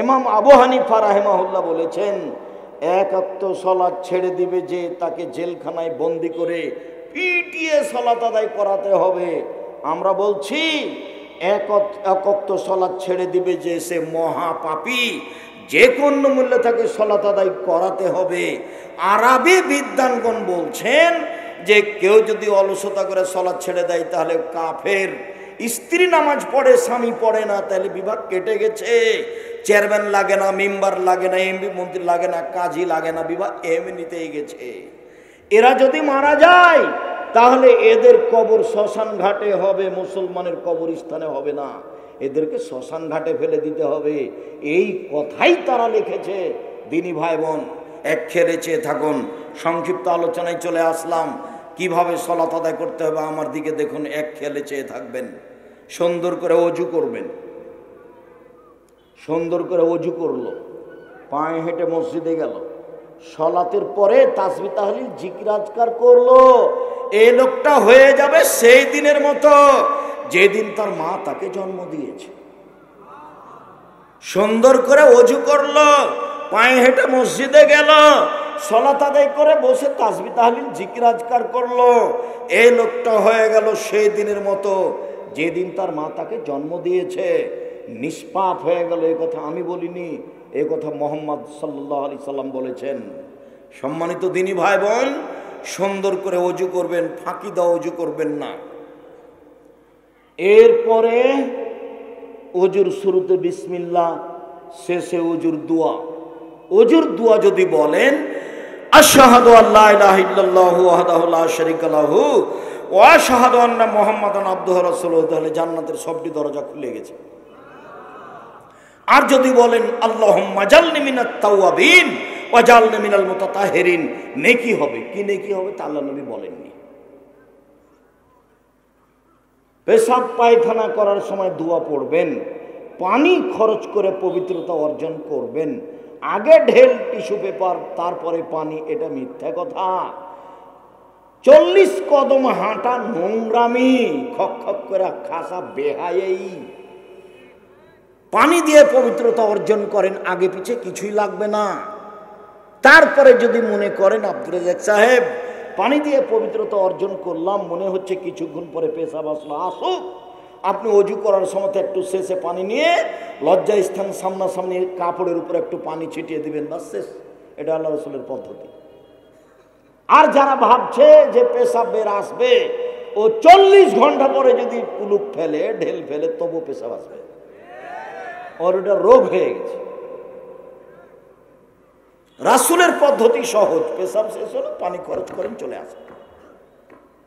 ইমাম আবু হানিফা রাহিমাহুল্লাহ বলেছেন, এক ওয়াক্ত সালাত ছেড়ে দিবে যে তাকে জেলখানায় বন্দি করে পিটিয়ে সালাত আদায় করাতে হবে। আমরা বলছি এক ওয়াক্ত সালাত ছেড়ে দিবে যে সে মহাপাপী, যে কোনো মূল্যে তাকে সালাত আদায় করাতে হবে। আরবি বিদ্বানগণ বলছেন যে কেউ যদি অলসতা করে সালাত ছেড়ে দেয় তাহলে কাফের। স্ত্রী নামাজ পড়ে, স্বামী পড়ে না, তাহলে বিভাগ কেটে গেছে। চেয়ারম্যান লাগে না, মেম্বার লাগে না, এমপি মন্ত্রী লাগে না, কাজী লাগে না, বিভাগ এমনিতেই গেছে। এরা যদি মারা যায় তাহলে এদের কবর শ্মশান ঘাটে হবে, মুসলমানের কবরস্থানে হবে না, এদেরকে শ্মশান ঘাটে ফেলে দিতে হবে। এই কথাই তারা লিখেছে। দিনী ভাই বোন, এক খেলে চেয়ে থাকুন। সংক্ষিপ্ত আলোচনায় চলে আসলাম। কিভাবে সালাত আদায় করতে হবে আমার দিকে দেখুন, এক খেলে চেয়ে থাকবেন। সুন্দর করে ওযু করবেন। সুন্দর করে ওযু করলো, পায়ে হেঁটে মসজিদে গেল, সালাতের পরে তাসবিহ তাহলিল জিকির আজকার করলো। এই লোকটা হয়ে যাবে সেই দিনের মতো যেদিন তার মা তাকে জন্ম দিয়েছে। সুন্দর করে ওযু করলো, পায়ে হেঁটে মসজিদে গেল, সালাত আদায় করে বসে তাসবিহ তাহলিল জিকির আজকার করলো। এই লোকটা হয়ে গেল সেই দিনের মতো যেদিন তার মা তাকে জন্ম দিয়েছে। নিষ্পাপ হয়ে গেল। এই কথা আমি বলিনি, এই কথা মুহাম্মদ সাল্লাল্লাহু আলাইহি সাল্লাম বলেছেন। সম্মানিত দিনী ভাই বোন, সুন্দর করে ওযু করবেন, ফাঁকি দাও ওযু করবেন না। এরপরে ওযুর শুরুতে বিসমিল্লাহ, শেষে ওযুর দোয়া। ওযুর দোয়া যদি বলেন আশহাদু আল্লা ইলাহা ইল্লাল্লাহু ওয়াহদাহু লা শারীকা লাহু ওয়া আশহাদু আন্না মুহাম্মাদান আবদুহু ওয়া রাসূলুহু, তাহলে জান্নাতের সবটি দরজা খুলে গেছে। আর যদি বলেন আল্লাহুম্মা জালনি মিনাত তাওয়াবিন ওয়া জালনি মিনাল মুতাতাহহিরিন, নেকি হবে। কি নেকি হবে তা আল্লাহ নবী বলেননি। পেশাব পায়খানা করার সময় দোয়া পড়বেন, পানি খরচ করে পবিত্রতা অর্জন করবেন। আগে ঢেল টিস্যু পেপার, তারপরে পানি, এটা মিথ্যা কথা। 40 কদম হাঁটা নোংরামি, খক খক করে খাসা বেহায়েই। পানি দিয়ে পবিত্রতা অর্জন করেন, আগে পিছে কিছুই লাগবে না। তারপরে যদি মনে করেন আব্দুর রাজ্জাক সাহেব পানি দিয়ে পবিত্রতা অর্জন করলাম, মনে হচ্ছে কিছুক্ষণ পরে পেশাব আসলো, আসুক, আপনি ওযু করার সময় একটু শেষে পানি নিয়ে লজ্জা স্থান সামনাসামনি কাপড়ের উপর একটু পানি ছিটিয়ে দিবেন, বাস শেষ। এটা আল্লাহ রাসূলের পদ্ধতি। আর যারা ভাবছে যে পেশাব বের আসবে, ও 40 ঘন্টা পরে যদি কুলুপ ফেলে, ঢেল ফেলে, তবু পেশাব আসবে, ওর ওটা রোগ হয়ে গেছে। রাসূলের পদ্ধতি সহজ। পেশাব শেষ হলো, পানি খরচ করেন, চলে আসেন।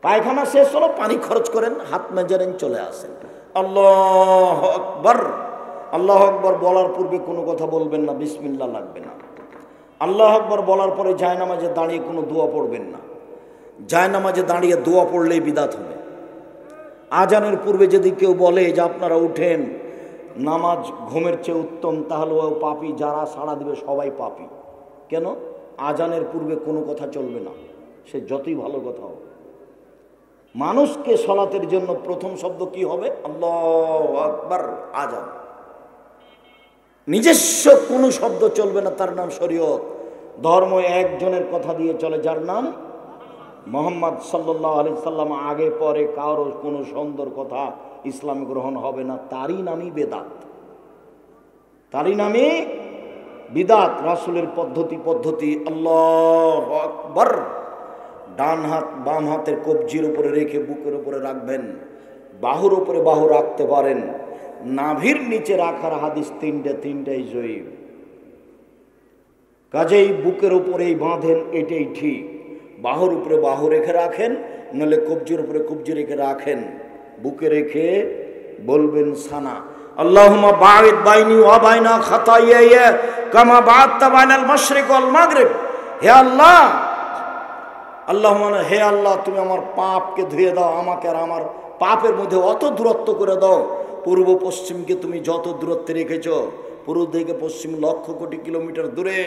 পায়খানা শেষ হলো, পানি খরচ করেন, হাত মেজেন, চলে আসেন। আল্লাহু আকবার। আল্লাহু আকবার বলার পূর্বে কোনো কথা বলবেন না, বিসমিল্লাহ লাগবে না। আল্লাহু আকবার বলার পরে জায়নামাজে দাঁড়িয়ে কোনো দোয়া পড়বেন না। জায়নামাজে দাঁড়িয়ে দোয়া পড়লেই বিদাত হবে। আজানের পূর্বে যদি কেউ বলে যে আপনারা উঠেন, নামাজ ঘুমের চেয়ে উত্তম, তাহলে ও পাপী। যারা সাড়া দিবে সবাই পাপী। কেন? আজানের পূর্বে কোনো কথা চলবে না, সে যতই ভালো কথা হোক। মানুষকে সালাতের জন্য প্রথম শব্দ কি হবে? আল্লাহু আকবার, আজান। নিজস্ব কোনো শব্দ চলবে না, তার নাম শরীয়ত। ধর্ম একজনের কথা দিয়ে চলে, যার নাম মুহাম্মদ সাল্লাল্লাহু আলাইহি সাল্লাম। আগে পরে কারো কোনো সুন্দর কথা ইসলামে গ্রহণ হবে না, তারই নামই বেদাত, তারই নামই বিদাত। রাসূলের পদ্ধতি আল্লাহু আকবার। ডান হাত বাম হাতের কবজির উপরে রেখে বুকের উপরে রাখবেন, বাহুর উপরে বাহু রাখতে পারেন। নাভির নিচে রাখার হাদিস তিনটাই জয়ীফ। কাজেই বুকের উপরেই বাঁধেন, এটাই ঠিক। বাহুর উপরে বাহু রেখে রাখেন, নইলে কবজির উপরে কবজি রেখে রাখেন। বুকে রেখে বলবেন সানা, আল্লাহুম্মা বাঈদ বাইনি ওয়া বাইনা খাতায়ায়া কামা বা'আদতা বাইনাল মাশরিক ওয়াল মাগরিব। হে আল্লাহ, আল্লাহুম্মা, হে আল্লাহ, তুমি আমার পাপকে ধুয়ে দাও, আমাকে আর আমার পাপের মধ্যে অত দূরত্ব করে দাও। পূর্ব পশ্চিমকে তুমি যত দূরত্বে রেখেছো, পূর্ব থেকে পশ্চিম লক্ষ কোটি কিলোমিটার দূরে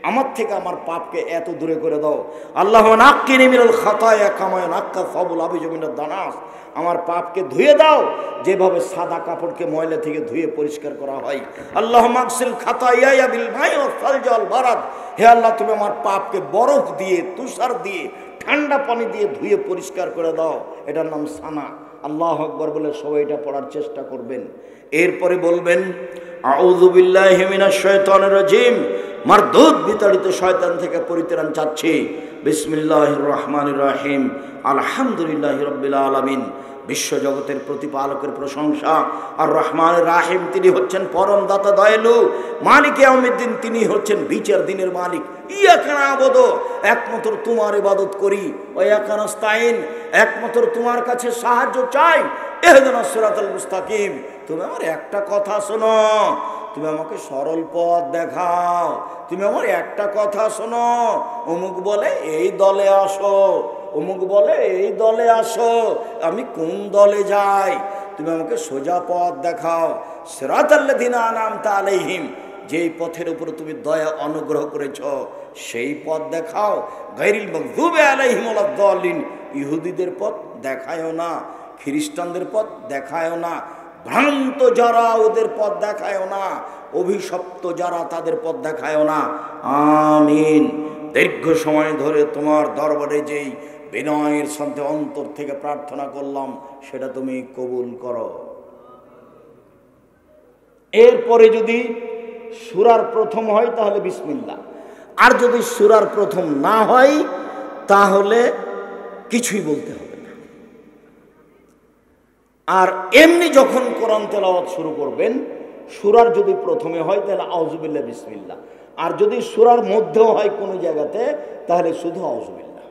আমার থেকে আমার পাপকে এত দূরে করে দাও। আল্লাহ নাক্কিনি মিনাল খাতায়া কামা নাক্কা ফাবুল আবিজু মিনাদ দানাস, আমার পাপকে ধুয়ে দাও যেভাবে সাদা কাপড়কে ময়লা থেকে ধুয়ে পরিষ্কার করা হয়। আল্লাহ মাগসিল খাতায়া বিল মাই ওয়াল সালজি ওয়াল বারাদ, হে আল্লাহ তুমি আমার পাপকে বরফ দিয়ে, তুষার দিয়ে, ঠান্ডা পানি দিয়ে ধুয়ে পরিষ্কার করে দাও। এটার নাম সানা। আল্লাহু আকবার বলে সবাই এটা পড়ার চেষ্টা করবেন। এরপরে বলবেন আউযু বিল্লাহি মিনাশ শাইতানির রাজিম, মারদুদ বিতাড়িত শয়তান থেকে পরিত্রাণ চাচ্ছি। বিসমিল্লাহির রহমানির রহিম, আলহামদুলিল্লাহি রাব্বিল আলামিন। বিশ্বজগতের প্রতিপালকের প্রশংসা। আর রহমানির রাহিম, তিনি হচ্ছেন পরম দাতা দয়ালু। মালিক ইয়াউমিদ্দিন, তিনি হচ্ছেন বিচার দিনের মালিক। ইয়াকা না'বুদু, একমাত্র তোমার ইবাদত করি। ওয়া ইয়াকা নাস্তাইন, একমাত্র তোমার কাছে সাহায্য চাই। ইহদিনাস সিরাতাল মুস্তাকিম, তুমি আমার একটা কথা শোনো, তুমি আমাকে সরল পথ দেখাও। তুমি আমার একটা কথা শোনো, অমুক বলে এই দলে আসো, অমুক বলে এই দলে আসো, আমি কোন দলে যাই? তুমি আমাকে সোজা পথ দেখাও। সিরাতাল্লাযিনা আনআমতা আলাইহিম, যেই পথের উপর তুমি দয়া অনুগ্রহ করেছ সেই পথ দেখাও। গায়রিল মাগযুবি আলাইহিম ওয়ালাদ-দাল্লিন, ইহুদিদের পথ দেখায়ও না, খ্রিস্টানদের পথ দেখায়ও না, ভ্রান্ত যারা ওদের পথ দেখায়ও না, অভিশপ্ত যারা তাদের পথ দেখায়ও না। আমিন। দীর্ঘ সময় ধরে তোমার দরবারে যেই বিনয়ের সাথে অন্তর থেকে প্রার্থনা করলাম সেটা তুমি কবুল করো। এরপরে যদি সূরার প্রথম হয় তাহলে বিসমিল্লাহ, আর যদি সূরার প্রথম না হয় তাহলে কিছুই বলতে হবে না। আর এমনি যখন কোরআন তেলাওয়াত শুরু করবেন, সূরার যদি প্রথমে হয় তাহলে আউযু বিল্লাহ বিসমিল্লাহ, আর যদি সূরার মধ্যেও হয় কোনো জায়গাতে তাহলে শুধু আউযু বিল্লাহ।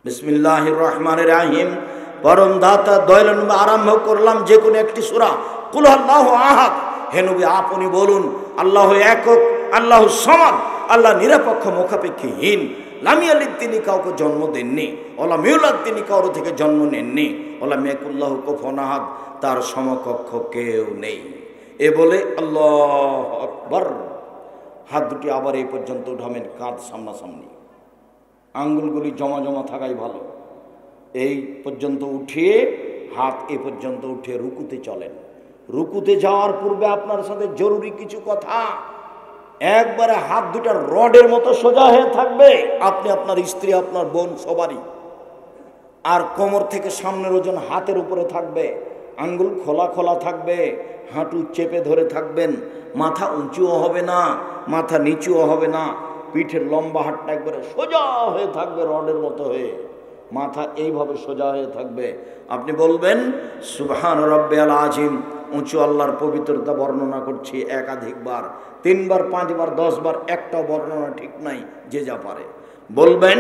বিসমিল্লাহির রহমানির রহিম, পরম দাতা দয়ালু নবী, আরম্ভ করলাম যে কোনো একটি সূরা। কুল আল্লাহু আহাদ, হে নবী আপনি বলুন আল্লাহ একক, আল্লাহ সমাদ, আল্লাহ নিরপেক্ষ মুখাপেক্ষীহীন। লাম ইয়ালিদ, তিনি কাউকে জন্ম দেননি। ওয়ালাম ইউলাদ, তিনি কারো থেকে জন্ম নেননি। ওয়ালাম ইয়াকুল্লাহু কুফুয়ান আহাদ, তার সমকক্ষ কেউ নেই। এ বলে আল্লাহু আকবার, হাত দুটি আবার এই পর্যন্ত উঠাবেন, কাঁধ সামনাসামনি, আঙ্গুলগুলি জমা জমা থাকাই ভালো। এই পর্যন্ত উঠিয়ে হাত এ পর্যন্ত উঠিয়ে রুকুতে চলেন। রুকুতে যাওয়ার পূর্বে আপনার সাথে জরুরি কিছু কথা। একবারে হাত দুটা রডের মতো সোজা হয়ে থাকবে, আপনি, আপনার স্ত্রী, আপনার বোন সবারই। আর কোমর থেকে সামনের ওজন হাতের উপরে থাকবে, আঙ্গুল খোলা খোলা থাকবে, হাঁটু চেপে ধরে থাকবেন। মাথা উঁচুও হবে না, মাথা নিচুও হবে না, পিঠের লম্বা হাতটা একবারে সোজা হয়ে থাকবে, রডের মতো হয়ে। মাথা এইভাবে সোজা হয়ে থাকবে। আপনি বলবেন সুবহান রাব্বিয়াল আযীম, উঁচু আল্লাহর পবিত্রতা বর্ণনা করছি একাধিকবার, 3 বার 5 বার 10 বার, একটাও বর্ণনা ঠিক নাই, যে যা পারে বলবেন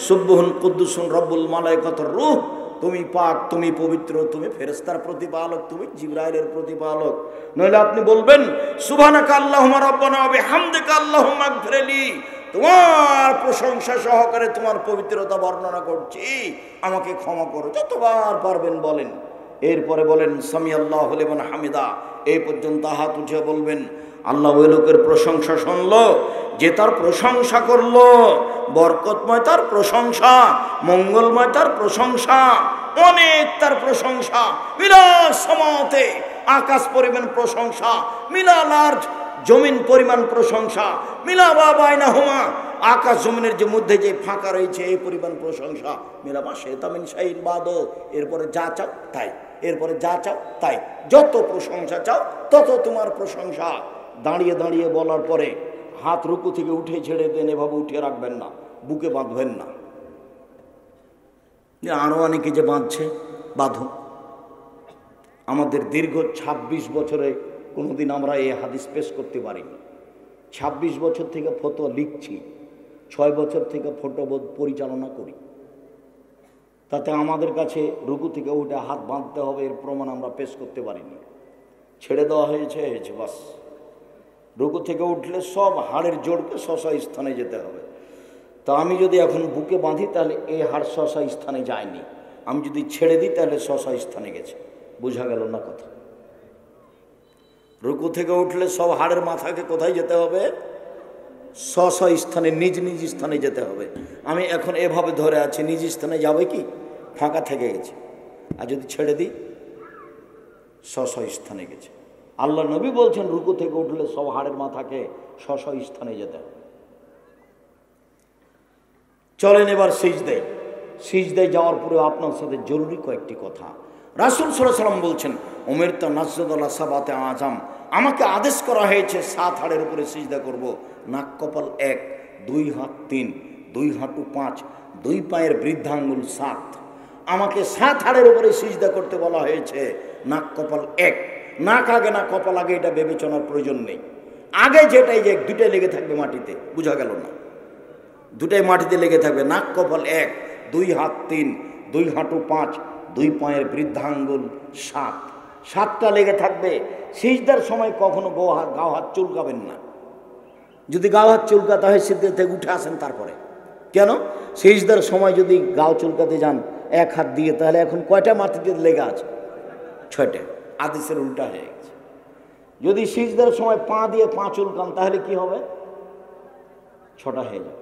সুবহুন কুদ্দুসুন রব্বুল মালাইকাতুর রূহ, তুমি পাক, তুমি পবিত্র, তুমি ফেরেশতার প্রতিপালক, তুমি জিবরাইলের প্রতিপালক। নইলে আপনি বলবেন সুবহানাকা আল্লাহুম্মা রাব্বানা ওয়া বিহামদিকা আল্লাহুম্মা আগফিরলি, তোমার প্রশংসা সহকারে তোমার পবিত্রতা বর্ণনা করছি, আমাকে ক্ষমা করো। যতবার পারবেন বলেন। এরপরে বলেন সামি আল্লাহু লিমান হামিদা, এই পর্যন্ত হাত উঠে বলবেন আল্লাহ ওই লোকের প্রশংসা শুনলো যে তার প্রশংসা করলো, বরকতময় তার প্রশংসা, মঙ্গলময় তার প্রশংসা, অনেক তার প্রশংসা। মিলাস সমাতে, আকাশ পরিমাণ প্রশংসা, মিলাল আরজ, জমিন পরিমাণ প্রশংসা, মিলাবা বাইনাহুমা, আকাশ জমিনের যে মধ্যে যে ফাঁকা রয়েছে এই পরিমাণ প্রশংসা। মিলাবা শেতামিন শাইন বাদো, এরপরে যা চাও তাই, এরপরে যা চাও তাই, যত প্রশংসা চাও তত তোমার প্রশংসা। দাঁড়িয়ে দাঁড়িয়ে বলার পরে হাত রুকু থেকে উঠে ছেড়ে দেন, এভাবে উঠিয়ে রাখবেন না, বুকে বাঁধবেন না। আরো অনেকে যে বাঁধছে, বাঁধুন। আমাদের দীর্ঘ 26 বছরে কোনোদিন আমরা এই হাদিস পেশ করতে পারিনি। 26 বছর থেকে ফতোয়া লিখছি, 6 বছর থেকে ফটোবোধ পরিচালনা করি। তাতে আমাদের কাছে রুকু থেকে উঠে হাত বাঁধতে হবে এর প্রমাণ আমরা পেশ করতে পারিনি। ছেড়ে দেওয়া হয়েছে, বাস। রুকু থেকে উঠলে সব হাড়ের জোড়কে শশা স্থানে যেতে হবে। তা আমি যদি এখন বুকে বাঁধি তাহলে এই হাড় শশা স্থানে যায়নি, আমি যদি ছেড়ে দিই তাহলে শশা স্থানে গেছে। বোঝা গেল না কথা? রুকু থেকে উঠলে সব হাড়ের মাথাকে কোথায় যেতে হবে? স্ব স্থানে, নিজ নিজ স্থানে যেতে হবে। আমি এখন এভাবে ধরে আছি, নিজ স্থানে যাবে কি? ফাঁকা থেকে গেছে। আর যদি ছেড়ে দিই, স্ব স্থানে গেছে। আল্লাহ নবী বলছেন রুকু থেকে উঠলে সব হাড়ের মাথাকে স্ব স্থানে যেতে হবে। চলেন এবার সিজদায়। সিজদায় যাওয়ার পরে আপনার সাথে জরুরি কয়েকটি কথা। রাসূল সাল্লাল্লাহু আলাইহি ওয়াসাল্লাম বলছেন, উমিরতু নাসজুদা সাবাতে আযাম, আমাকে আদেশ করা হয়েছে 7 হাড়ের উপরে সিজদা করব। নাক কপাল 1, 2 হাত 3, 2 হাঁটু 5, 2 পায়ের বৃদ্ধাঙ্গুল 7। আমাকে 7 হাড়ের উপরে সিজদা করতে বলা হয়েছে। নাক কপাল 1, নাক আগে না কপাল আগে এটা বিবেচনার প্রয়োজন নেই। আগে যেটাই যে দুটাই লেগে থাকবে মাটিতে, বুঝা গেল না? দুটাই মাটিতে লেগে থাকবে। নাক কপাল 1, 2 হাত 3, 2 হাঁটু 5, 2 পায়ের বৃদ্ধাঙ্গুল 7, 7টা লেগে থাকবে। সিজদার সময় কখনো গাও হাত চুলকাবেন না। যদি গাও হাত চুলকাতে হয় সিজদা থেকে উঠে আসেন তারপরে। কেন? সিজদার সময় যদি গাও চুলকাতে যান এক হাত দিয়ে, তাহলে এখন কয়টা মাটিতে লেগে আছে? 6টে। হাদিসের উল্টা হয়ে গেছে। যদি সিজদার সময় পা দিয়ে পা চুলকান তাহলে কি হবে? 6টা হয়ে যাবে।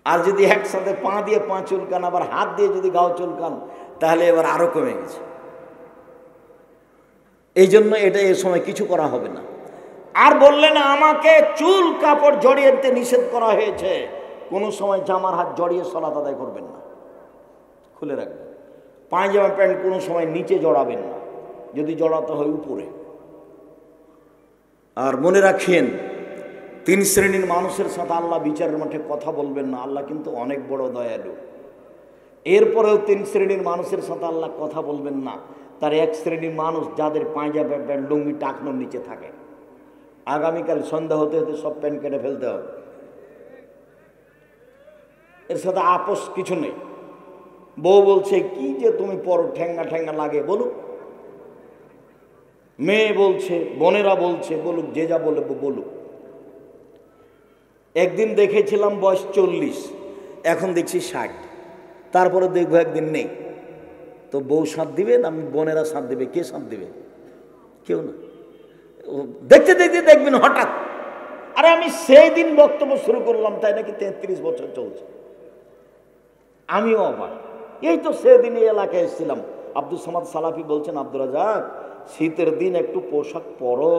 আর যদি একসাথে পা দিয়ে পা চুলকান আবার হাত দিয়ে যদি গাও চুলকান তাহলে এবার আরো কমে গেছে। এই জন্য এটা এই সময় কিছু করা হবে না। আর বললেন আমাকে চুল কাপড় জড়িয়ে দিতে নিষেধ করা হয়েছে। কোনো সময় জামার হাত জড়িয়ে সালাত আদায় করবেন না, খুলে রাখবেন। পায়জামা প্যান্ট কোনো সময় নিচে জড়াবেন না, যদি জড়াতে হয় উপরে। আর মনে রাখেন 3 শ্রেণীর মানুষের সাথে আল্লাহ বিচারের মাঠে কথা বলবেন না। আল্লাহ কিন্তু অনেক বড় দয়ালু। এরপরেও 3 শ্রেণীর মানুষের সাথে আল্লাহ কথা বলবেন না। তার 1 শ্রেণীর মানুষ যাদের পায়জামা প্যান্ট লুঙ্গি টাকনোর নিচে থাকে। আগামীকাল সন্ধ্যা হতে হতে সব প্যান্ট কেটে ফেলতে হবে। এর সাথে আপোষ কিছু নেই। বউ বলছে কি যে তুমি পরো, ঠেঙ্গা ঠেঙ্গা লাগে, বলুক। মেয়ে বলছে, বোনেরা বলছে, বলুক, যে যা বলে বলুক। একদিন দেখেছিলাম বয়স 40, এখন দেখছি 60। তারপরে দেখবো একদিন নেই। তো বউ সাথ দিবে না বোনেরা সাথ দিবে? কে সাথ দিবে? কেউ না। দেখতে দেখতে দেখবেন হঠাৎ, আরে আমি সেই দিন বক্তব্য শুরু করলাম তাই নাকি 33 বছর চলছে। আমিও অবাক। এই তো সেদিন এই এলাকায় এসেছিলাম। আব্দুল সামাদ সালাফি বলছেন, আব্দুর রাজাক শীতের দিন একটু পোশাক পরো,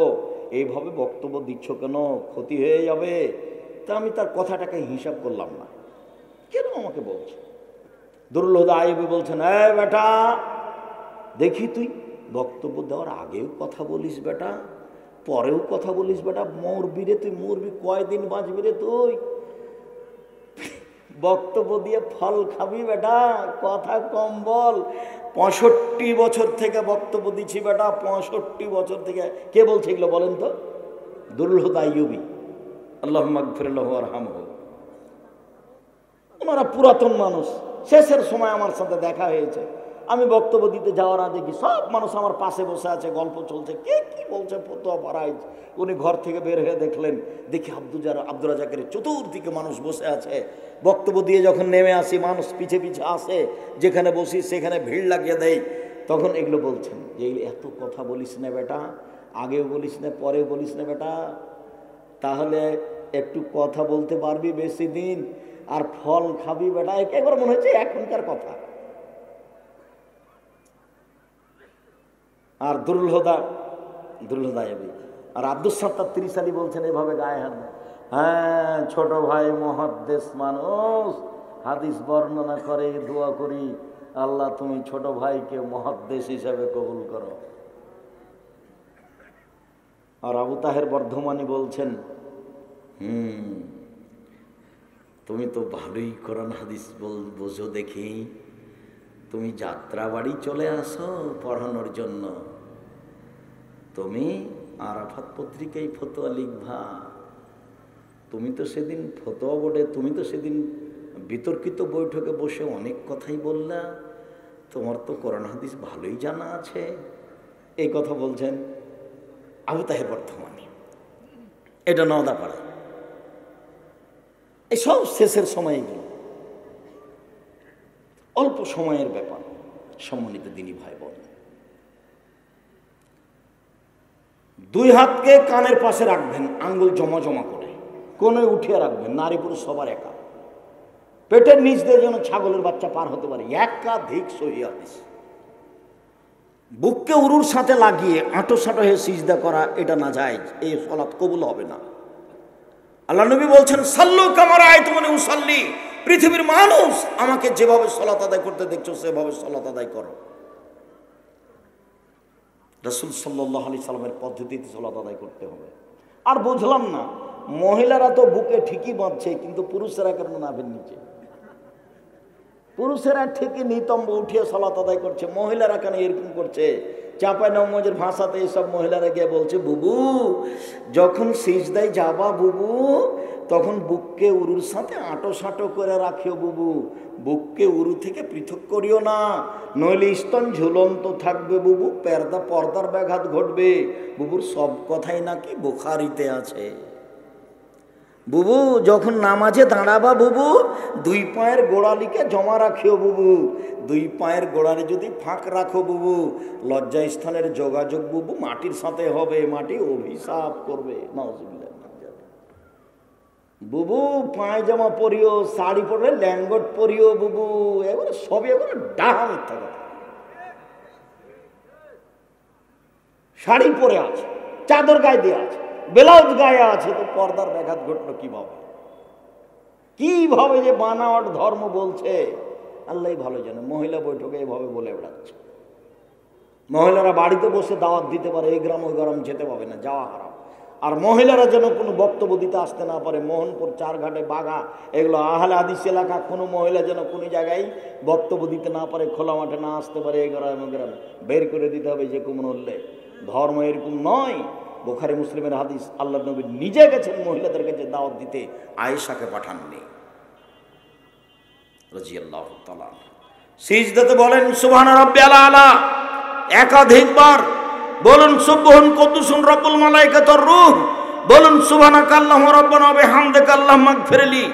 এইভাবে বক্তব্য দিচ্ছ কেন? ক্ষতি হয়ে যাবে। তা আমি তার কথাটাকে হিসাব করলাম না, কেন আমাকে বলছে। দুরুল হুদা আইয়ুবী বলছেন, এই বেটা দেখি তুই বক্তব্য দেওয়ার আগেও কথা বলিস বেটা, পরেও কথা বলিস বেটা, মরবি রে তুই, মরবি, কয়দিন বাঁচবি রে তুই? বক্তব্য দিয়ে ফল খাবি বেটা, কথা কম বল। 65 বছর থেকে বক্তব্য দিচ্ছি বেটা, 65 বছর থেকে। কে বলছে এগুলো বলেন তো? দুরুল হুদা আইয়ুবী, আল্লাহুম্মা গফির লাহু ওয়ারহামহু। ওনারা পুরাতন মানুষ। শেষের সময় আমার সাথে দেখা হয়েছে। আমি বক্তব্য দিতে যাওয়ার আগে দেখি সব মানুষ আমার পাশে বসে আছে, গল্প চলছে, কে কি বলছে ফতোয়া ফারাইজ। উনি ঘর থেকে বের হয়ে দেখলেন, দেখি আব্দুর রাজাকের চতুর্দিকে মানুষ বসে আছে। বক্তব্য দিয়ে যখন নেমে আসি মানুষ পিছে পিছে আসে, যেখানে বসি সেখানে ভিড় লাগিয়ে দেয়। তখন এগুলো বলছেন যে এত কথা বলিস না বেটা, আগেও বলিস না পরেও বলিস না বেটা, তাহলে একটু কথা বলতে পারবি বেশি দিন, আর ফল খাবি বেটা। একবার মনে হচ্ছে এখনকার কথা। আর দুরুল হুদা আইয়ুবী আর আব্দুস সাত্তার 30 আলী বলছেন এভাবে গায়ে হাত, হ্যাঁ ছোট ভাই মুহাদ্দিস মানুষ, হাদিস বর্ণনা করে, দোয়া করি আল্লাহ তুমি ছোট ভাইকে মুহাদ্দিস হিসাবে কবুল করো। আর আবু তাহের বর্ধমানী বলছেন, তুমি তো ভালোই কোরআন হাদিস বোঝো দেখি, তুমি যাত্রা বাড়ি চলে আসো পড়ানোর জন্য, তুমি আরাফাত পত্রিকায় ফতোয়া লিখবা। তুমি তো সেদিন ফতোয়া বোর্ডে, তুমি তো সেদিন বিতর্কিত বৈঠকে বসে অনেক কথাই বললা, তোমার তো কোরআন হাদিস ভালোই জানা আছে। এই কথা বলছেন আবু তাহের বর্ধমানী। এটা নওদাপাড়া। এই সব শেষের সময় গেল, অল্প সময়ের ব্যাপার। সম্মানিত দিনী ভাই বোন, দুই হাতকে কানের পাশে রাখবেন, আঙ্গুল জমা জমা করে কোণে উঠিয়ে রাখবেন, নারী পুরুষ সবার একা। পেটের নিচ দিয়ে যেন ছাগলের বাচ্চা পার হতে পারে, একাধিক সহিহ হাদিস। বুককে উরুর সাথে লাগিয়ে আঁটো সাঁটো হয়ে সিজদা করা, এটা না যায়, এই সালাত কবুল হবে না। আল্লাহ নবী বলছেন, সাল্লু কামা রাআইতুমুনি উসাল্লি, পৃথিবীর মানুষ আমাকে যেভাবে সালাত আদায় করতে দেখছো সেভাবে সালাত আদায় করো। রাসূল সাল্লাল্লাহু আলাইহি সাল্লামের পদ্ধতিতে সালাত আদায় করতে হবে। আর বুঝলাম না, মহিলারা তো বুকে ঠিকই বাঁধছে, কিন্তু পুরুষেরা কেন নাভির নিচে? পুরুষেরা ঠিকই নিতম্ব উঠিয়ে সালাত আদায় করছে, মহিলারা কেন এরকম করছে? চাঁপাই নওমজের ভাষাতে এইসব মহিলারা গিয়ে বলছে, বুবু যখন সিজদায় যাবা বুবু, তখন বুককে উরুর সাথে আঁটো সাঁটো করে রাখিও বুবু, বুককে উরু থেকে পৃথক করিও না, নইলে স্তন ঝুলন্ত থাকবে বুবু, পর্দার ব্যাঘাত ঘটবে। বুবুর সব কথাই নাকি বুখারীতে আছে। বুবু যখন নামাজে দাঁড়াবা বুবু, দুই পায়ের গোড়ালিকে জমা রাখিও বুবু, দুই পায়ের গোড়ালি যদি ফাঁক রাখো বুবু, লজ্জা স্থানের যোগাযোগ বুবু মাটির সাথে হবে, মাটি অভিশাপ করবে। নাউজুবিল্লাহ। বুবু পায়জামা পরিও, শাড়ি পরলে ল্যাঙ্গট পরিও বুবু, এগুলো সবই এগুলো ডাহা মিথ্যা কথা। শাড়ি পরে আছে, চাদর গায়ে দিয়ে আছে, ব্লাউজ গায়ে আছে, তো পর্দার ব্যাঘাত ঘটলো কিভাবে? কিভাবে যে বানাওয়াট ধর্ম বলছে আল্লাহ ভালো জানে। মহিলা বৈঠকে এভাবে বলে বেড়াচ্ছে। মহিলারা বাড়িতে বসে দাওয়াত দিতে পারে, এই গ্রাম ওই গ্রাম যেতে পাবে না, যাওয়া হারাম। আর মহিলারা যেন কোনো বক্তব্য দিতে আসতে না পারে, মোহনপুর, চারঘাটে, বাঘা, এগুলো আহলে হাদিস এলাকা, কোনো মহিলা যেন কোনো জায়গায় বক্তব্য দিতে না পারে, খোলা মাঠে না আসতে পারে, এই গ্রামে গ্রামে বের করে দিতে হবে যে কোনো মূল্যে। ধর্ম এরকম নয়। বুখারী মুসলিমের হাদিস, আল্লাহ নবী নিজে গেছেন মহিলাদের কাছে দাওয়াত দিতে, আয়েশাকে পাঠাননি রাদিয়াল্লাহু তাআলা। সিজদাতে বলেন সুবহান রাব্বিয়াল আলা, একাধিকবার বলুন সুবহান কুদ্দুসুন রব্বুল মালাইকাতুর রূহ, বলুন সুবহানাকাল্লাহু রাব্বানা ওয়া বিহামদিকা আল্লাহুম্মা গফিরলি,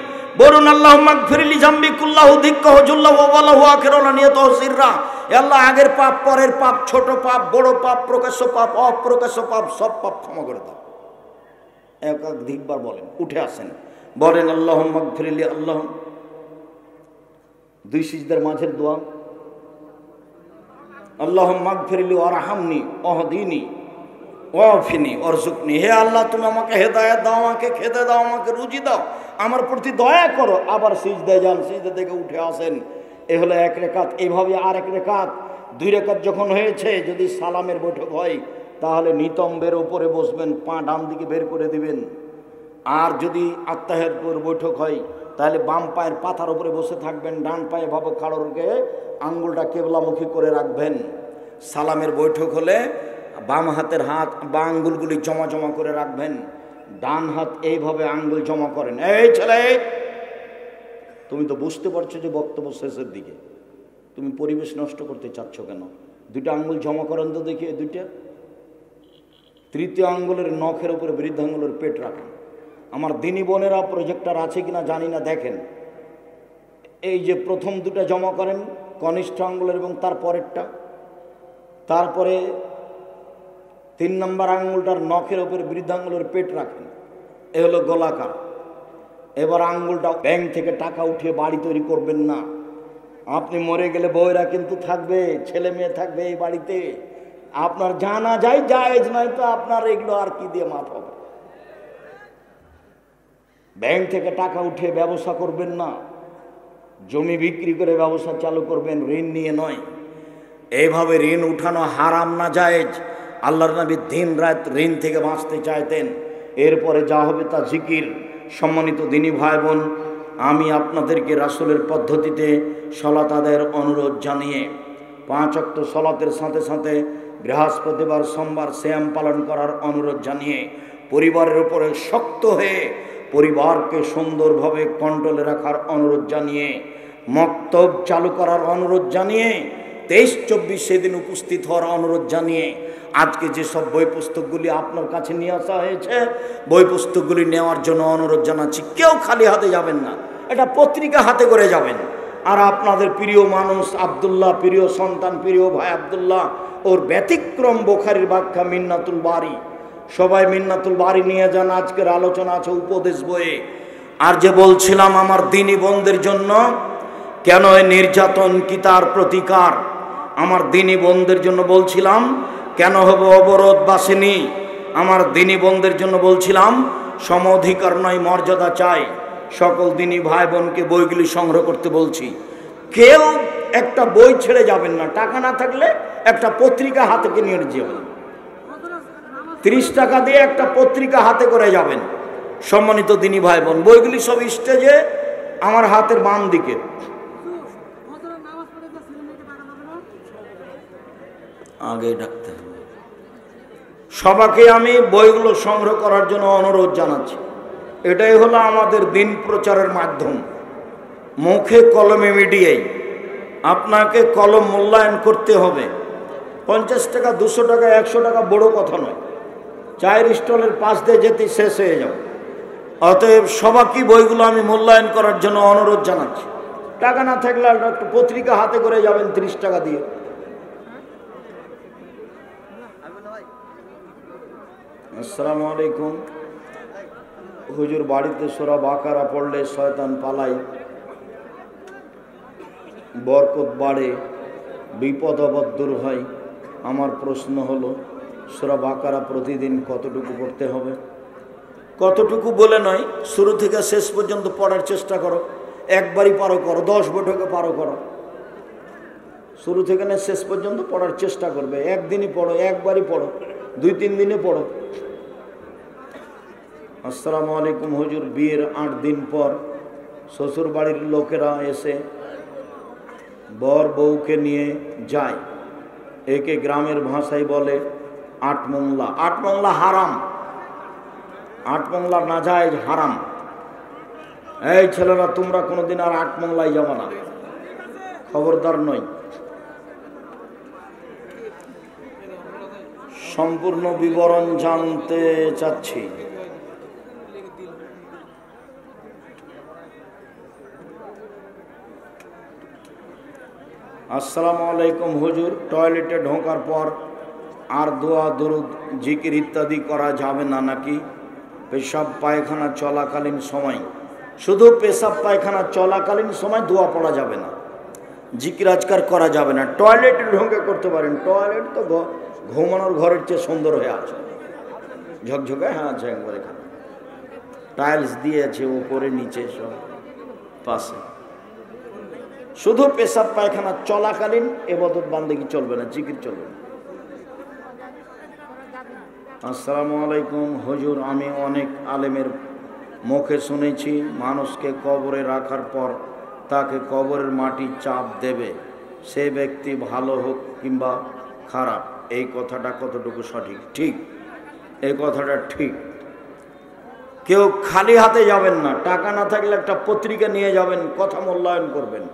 বলুন আল্লাহুম্মা গফিরলি জামবি কুল্লাহু দিক্কাহু জুল্লাহু ওয়া ওয়ালাহু আখিরাহু নিয়াতুহু সিররা। আল্লাহ আগের পাপ, পরের পাপ, ছোট পাপ, বড় পাপ, প্রকাশ্য পাপ, অপ্রকাশ্য পাপ, সব পাপ ক্ষমা করে দাও। একাধিকবার বলেন, উঠে আসেন, বলেন আল্লাহুম্মা গফিরলি। আল্লাহ দুই সিজদার মাঝের দোয়া, আল্লাহুম্মা গফিরলি ওয়ারহামনি ওয়াহদিনি ওয়াফিনি ওয়ারযুকনি। হে আল্লাহ তুমি আমাকে হেদায়েত দাও, আমাকে খেতে দাও, আমাকে রুজি দাও, আমার প্রতি দয়া করো। আবার সিজদায় যান, সিজদা থেকে উঠে আসেন। এ হলো এক রেকাত। এইভাবে আর এক রেকাত, দুই রেকাত যখন হয়েছে, যদি সালামের বৈঠক হয় তাহলে নিতম্বের ওপরে বসবেন, পা ডান দিকে বের করে দিবেন। আর যদি আত্তাহিয়াতুর বৈঠক হয় তাহলে বাম পায়ের পাতার উপরে বসে থাকবেন, ডান পায়ে ভাবে খাড়রকে আঙ্গুলটা কেবলামুখী করে রাখবেন। সালামের বৈঠক হলে বাম হাতের হাত বা আঙ্গুলগুলি জমা জমা করে রাখবেন, ডান হাত এইভাবে আঙ্গুল জমা করেন। এই ছেলে, তুমি তো বুঝতে পারছো যে বক্তব্য শেষের দিকে, তুমি পরিবেশ নষ্ট করতে চাচ্ছ কেন? দুইটা আঙ্গুল জমা করেন তো দেখি, দুইটা। তৃতীয় আঙ্গুলের নখের উপরে বৃদ্ধাঙ্গুলের পেট রাখেন। আমার দিনী বোনেরা প্রজেক্টর আছে কিনা জানি না, দেখেন। এই যে প্রথম দুটা জমা করেন, কনিষ্ঠ আঙ্গুলের এবং তার পরেরটা, তারপরে 3 নম্বর আঙ্গুলটার নখের উপরে বৃদ্ধাঙ্গুলের পেট রাখেন। এ হলো গোলাকার। এবার আঙ্গুলটা ব্যাংক থেকে টাকা উঠিয়ে বাড়ি তৈরি করবেন না। আপনি মরে গেলে বউরা কিন্তু থাকবে, ছেলে মেয়ে থাকবে এই বাড়িতে। আপনার জানা যায় জায়েজ নয় তো আপনার এগুলো আর কি দিয়ে মাফ হবে? ব্যাংক থেকে টাকা উঠিয়ে ব্যবসা করবেন না, জমি বিক্রি করে ব্যবসা চালু করবেন, ঋণ নিয়ে নয়। এইভাবে ঋণ উঠানো হারাম না জায়েজ। আল্লাহর নবী দিন রাত ঋণ থেকে বাঁচতে চাইতেন। এরপরে যা হবে তা জিকির। সম্মানিত দিনী ভাই বোন, আমি আপনাদেরকে রাসূলের পদ্ধতিতে সালাত আদায়ের অনুরোধ জানিয়ে 5 ওয়াক্ত সালাতের সাথে সাথে বৃহস্পতিবার, সোমবার সিয়াম পালন করার অনুরোধ জানিয়ে, পরিবারের উপরে শক্ত হয়ে পরিবারকে সুন্দরভাবে কন্ট্রোলে রাখার অনুরোধ জানিয়ে, মক্তব চালু করার অনুরোধ জানিয়ে, 23-24 সেদিন উপস্থিত হওয়ার অনুরোধ জানিয়ে, আজকে যেসব বই পুস্তকগুলি আপনার কাছে নিয়ে আসা হয়েছে, বই পুস্তকগুলি নেওয়ার জন্য অনুরোধ জানাচ্ছি। কেউ খালি হাতে যাবেন না, এটা পত্রিকা হাতে করে যাবেন। আর আপনাদের প্রিয় মানুষ আব্দুল্লাহ, প্রিয় সন্তান, প্রিয় ভাই আব্দুল্লাহ, ওর ব্যতিক্রম বুখারীর ব্যাখ্যা মিন্নাতুল বারী, সবাই মিন্নাতুল বাড়ি নিয়ে যান, আজকের আলোচনা আছে উপদেশ বইয়ে। আর যে বলছিলাম আমার দিনী বোনদের জন্য কেন এই নির্যাতন, কি তার প্রতিকার, আমার দিনী বোনদের জন্য বলছিলাম কেন হবে অবরোধ বাসিনী, আমার দিনী বোনদের জন্য বলছিলাম সম অধিকার নয় মর্যাদা চাই। সকল দিনী ভাই বোনকে বইগুলি সংগ্রহ করতে বলছি। কেউ একটা বই ছেড়ে যাবেন না, টাকা না থাকলে একটা পত্রিকা হাতে নিয়ে যাবেন, 30 টাকা দিয়ে একটা পত্রিকা হাতে করে যাবেন। সম্মানিত দিনী ভাই বোন, বইগুলি সব স্টেজে আমার হাতের বাম দিকে। আগে ডাকতে হবে। সবাইকে আমি বইগুলো সংগ্রহ করার জন্য অনুরোধ জানাচ্ছি। এটাই হলো আমাদের দিন প্রচারের মাধ্যম। মুখে কলমে মিডিয়াই আপনাকে কলম মূল্যায়ন করতে হবে। 50 টাকা 200 টাকা 100 টাকা বড় কথা নয়, চায়ের স্টলের পাশ দিয়ে যেতে শেষ হয়ে যাবে। অতএব সবাইকে বইগুলো আমি মূল্যায়ন করার জন্য অনুরোধ জানাচ্ছি। টাকা না থাকলে একটা পত্রিকা হাতে করে যাবেন 30 টাকা দিয়ে। আসসালামু আলাইকুম। হুজুর, বাড়িতে সূরা বাকারা পড়লে শয়তান পালাই, বরকত বাড়ে, বিপদ আপদ দূর হয়। আমার প্রশ্ন হলো সূরা বাকারা প্রতিদিন কতটুকু পড়তে হবে? কতটুকু বলে নয়, শুরু থেকে শেষ পর্যন্ত পড়ার চেষ্টা করো। একবারই পারো করো, 10 বৈঠকে পারো করো। শুরু থেকে না শেষ পর্যন্ত পড়ার চেষ্টা করবে। একদিনই পড়ো, একবারই পড়ো, 2-3 দিনে পড়ো। আসসালামু আলাইকুম হুজুর, বিয়ের 8 দিন পর শ্বশুর বাড়ির লোকেরা এসে বর বউকে নিয়ে যায়, একে গ্রামের ভাষায় বলে 8 মোংলা। 8 মোংলা হারাম, 8 মোংলা নাজায়েজ, হারাম। এই ছেলেরা, তোমরা কোনোদিন আর 8 মোংলায় যাবো না, খবরদার নয়। সম্পূর্ণ বিবরণ জানতে চাচ্ছি। আসসালামু আলাইকুম হুজুর, টয়লেটে ঢোকার পর আর দোয়া দরুদ জিকির ইত্যাদি করা যাবে না নাকি? পেশাব পায়খানা চলাকালীন সময়, শুধু পেশাব পায়খানা চলাকালীন সময় দোয়া পড়া যাবে না, জিকির আজকার করা যাবে না। টয়লেটে ঢোকে করতে পারেন, টয়লেট তো ঘুমানোর ঘরের চেয়ে সুন্দর হয়ে আছে, ঝকঝকে। হ্যাঁ আছে, একবার এখানে টাইলস দিয়েছে উপরে নিচে সব পাশে। শুধু পেশাব পায়খানা চলাকালীন ইবাদত বান্দেগি চলবে না, জিকির চলবে না। আসসালামু আলাইকুম হুজুর, আমি অনেক আলেমের মুখে শুনেছি মানুষকে কবরে রাখার পর তাকে কবরের মাটি চাপ দেবে, সে ব্যক্তি ভালো হোক কিংবা খারাপ। এই কথাটা কতটুকু সঠিক? ঠিক, এই কথাটা ঠিক। কেউ খালি হাতে যাবেন না, টাকা না থাকলে একটা পত্রিকা নিয়ে যাবেন, কথা মূল্যায়ন করবেন।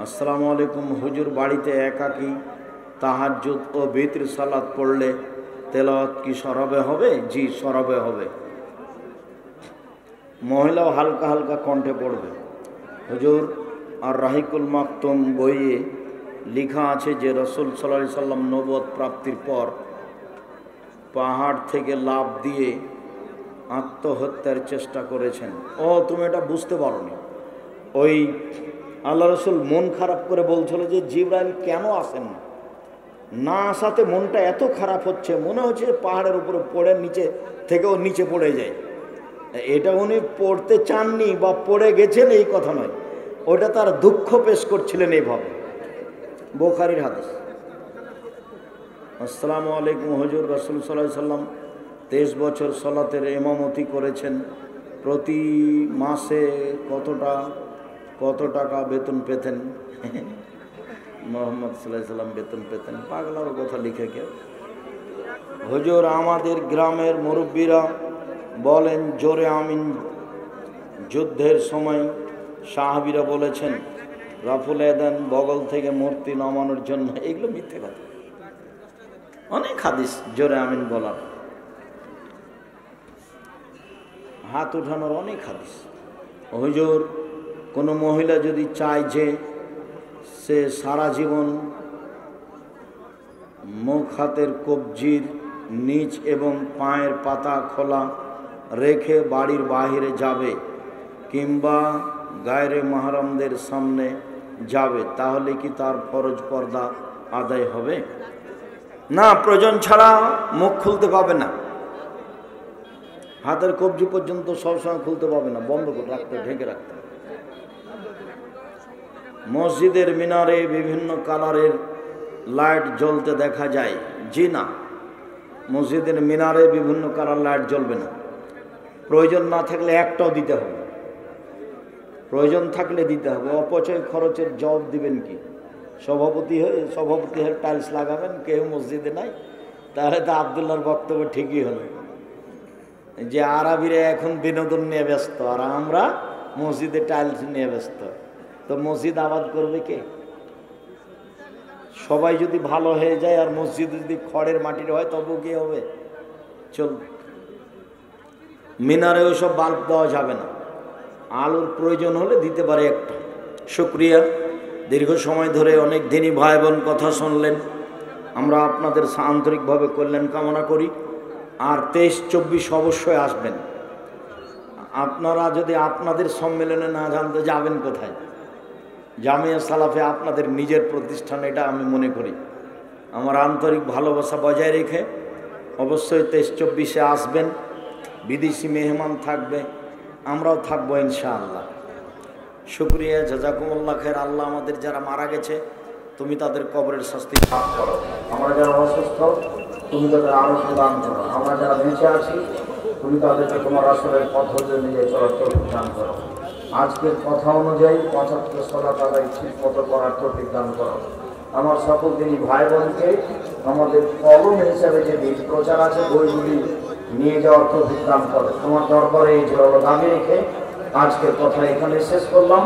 আসসালামু আলাইকুম হুজুর, বাড়িতে একাকী তাহাজ্জুদ ও বিতর সালাত পড়লে তেলাওয়াত কি সরাবে হবে? জি, সরাবে হবে। মহিলাও হালকা হালকা কণ্ঠে পড়বে। হুজুর, আর রাহিকুল মাকতুম বইয়ে লেখা আছে যে রাসূল সাল্লাল্লাহু আলাইহি সাল্লাম নবুয়ত প্রাপ্তির পর পাহাড় থেকে লাফ দিয়ে আত্মহত্যার চেষ্টা করেছেন। ও, তুমি এটা বুঝতে পারোনি। ওই আল্লাহ রসুল মন খারাপ করে বলছিল যে জিবরাইল কেন আসেন না, না আসাতে মনটা এত খারাপ হচ্ছে, মনে হচ্ছে পাহাড়ের উপরে পড়ে নিচে থেকেও নিচে পড়ে যায়। এটা উনি পড়তে চাননি বা পড়ে গেছেন এই কথা নয়, ওটা তার দুঃখ পেশ করছিলেন এইভাবে। বুখারীর হাদিস। আসসালামু আলাইকুম হুজুর, রাসূল সাল্লাল্লাহু আলাইহি সাল্লাম 23 বছর সালাতের ইমামতি করেছেন, প্রতি মাসে কত টাকা বেতন পেতেন? মুহাম্মদ সাল্লাল্লাহু আলাইহি সাল্লাম বেতন পেতেন? পাগলার কথা লিখে কে? হুজুর, আমাদের গ্রামের মুরব্বীরা বলেন জোরে আমিন। যুদ্ধের সময় সাহাবীরা বলেছেন রাফুল এদান বগল থেকে মূর্তি নামানোর জন্য। এগুলো মিথ্যে কথা। অনেক হাদিস জোরে আমিন বলার, হাত উঠানোর অনেক হাদিস। হুজুর, কোনো মহিলা যদি চায় যে সে সারা জীবন মুখ হাতের কবজির নিচ এবং পায়ের পাতা খোলা রেখে বাড়ির বাইরে যাবে কিংবা গায়রে মাহরমদের সামনে যাবে, তাহলে কি তার ফরজ পর্দা আদায় হবে? না, প্রয়োজন ছাড়া মুখ খুলতে পাবে না, হাতের কবজি পর্যন্ত সবসময় খুলতে পাবে না, বন্ধ করে রাখতে, ঢেকে রাখতে। মসজিদের মিনারে বিভিন্ন কালারের লাইট জ্বলতে দেখা যায়। জি না, মসজিদের মিনারে বিভিন্ন কালার লাইট জ্বলবে না। প্রয়োজন না থাকলে একটাও দিতে হবে, প্রয়োজন থাকলে দিতে হবে। অপচয় খরচের জবাব দিবেন কি? সভাপতি হয়ে টাইলস লাগাবেন, কেউ মসজিদে নাই, তাহলে তো আবদুল্লাহর বক্তব্য ঠিকই হলো যে আরবিরা এখন বিনোদন নিয়ে ব্যস্ত আর আমরা মসজিদে টাইলস নিয়ে ব্যস্ত। তো মসজিদ আবাদ করবে কে? সবাই যদি ভালো হয়ে যায় আর মসজিদ যদি খড়ের মাটির হয় তবু কি হবে? চলবে। মিনারে ওইসব বাল্ব দেওয়া যাবে না। আলোর প্রয়োজন হলে দিতে পারে একটা। শুকরিয়া, দীর্ঘ সময় ধরে অনেক দিনই ভাই বোন কথা শুনলেন, আমরা আপনাদের আন্তরিকভাবে কল্যাণ কামনা করি। আর 23-24 অবশ্যই আসবেন। আপনারা যদি আপনাদের সম্মেলনে না যান তো যাবেন কোথায়? জামিয়া সালাফে আপনাদের নিজের প্রতিষ্ঠান, এটা আমি মনে করি। আমার আন্তরিক ভালোবাসা বজায় রেখে অবশ্যই 23-24-এ আসবেন। বিদেশি মেহমান থাকবে, আমরাও থাকবো ইনশাআল্লাহ। শুকরিয়া, জাযাকুমুল্লাহ খায়র। আল্লাহ আমাদের যারা মারা গেছে তুমি তাদের কবরের শাস্তি মাফ করো। আমরা যারা অসুস্থ তুমি তাদের আরোগ্য দান করো। আমরা যারা বেঁচে আছি তুমি তাদেরকে তোমার রাসূলের পথ অনুযায়ী চলার তৌফিক দান করো। আজকের কথা অনুযায়ী 75 সালাত আদায় ঠিক মতো করার তৌফিক দান করো। আমার সকল দিনী ভাই বোনকে আমাদের কলম হিসাবে যে দিন প্রচার আছে বইগুলি নিয়ে যাওয়ার তৌফিক দান করো। তোমার দরবারে এই জোরালো দাবি রেখে আজকের কথা এখানে শেষ করলাম।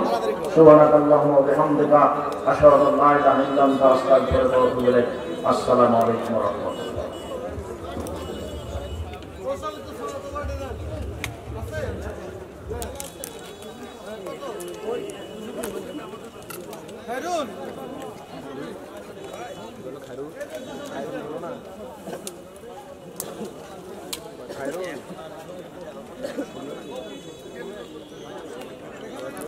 সুবহানাকাল্লাহুম্মা ওয়া বিহামদিকা আশহাদু আল্লা ইলাহা ইল্লা আনতা আস্তাগফিরুকা ওয়া আতুবু ইলাইক। আসসালামু আলাইকুম ওয়া রাহমাতুল্লাহ। খায়রুন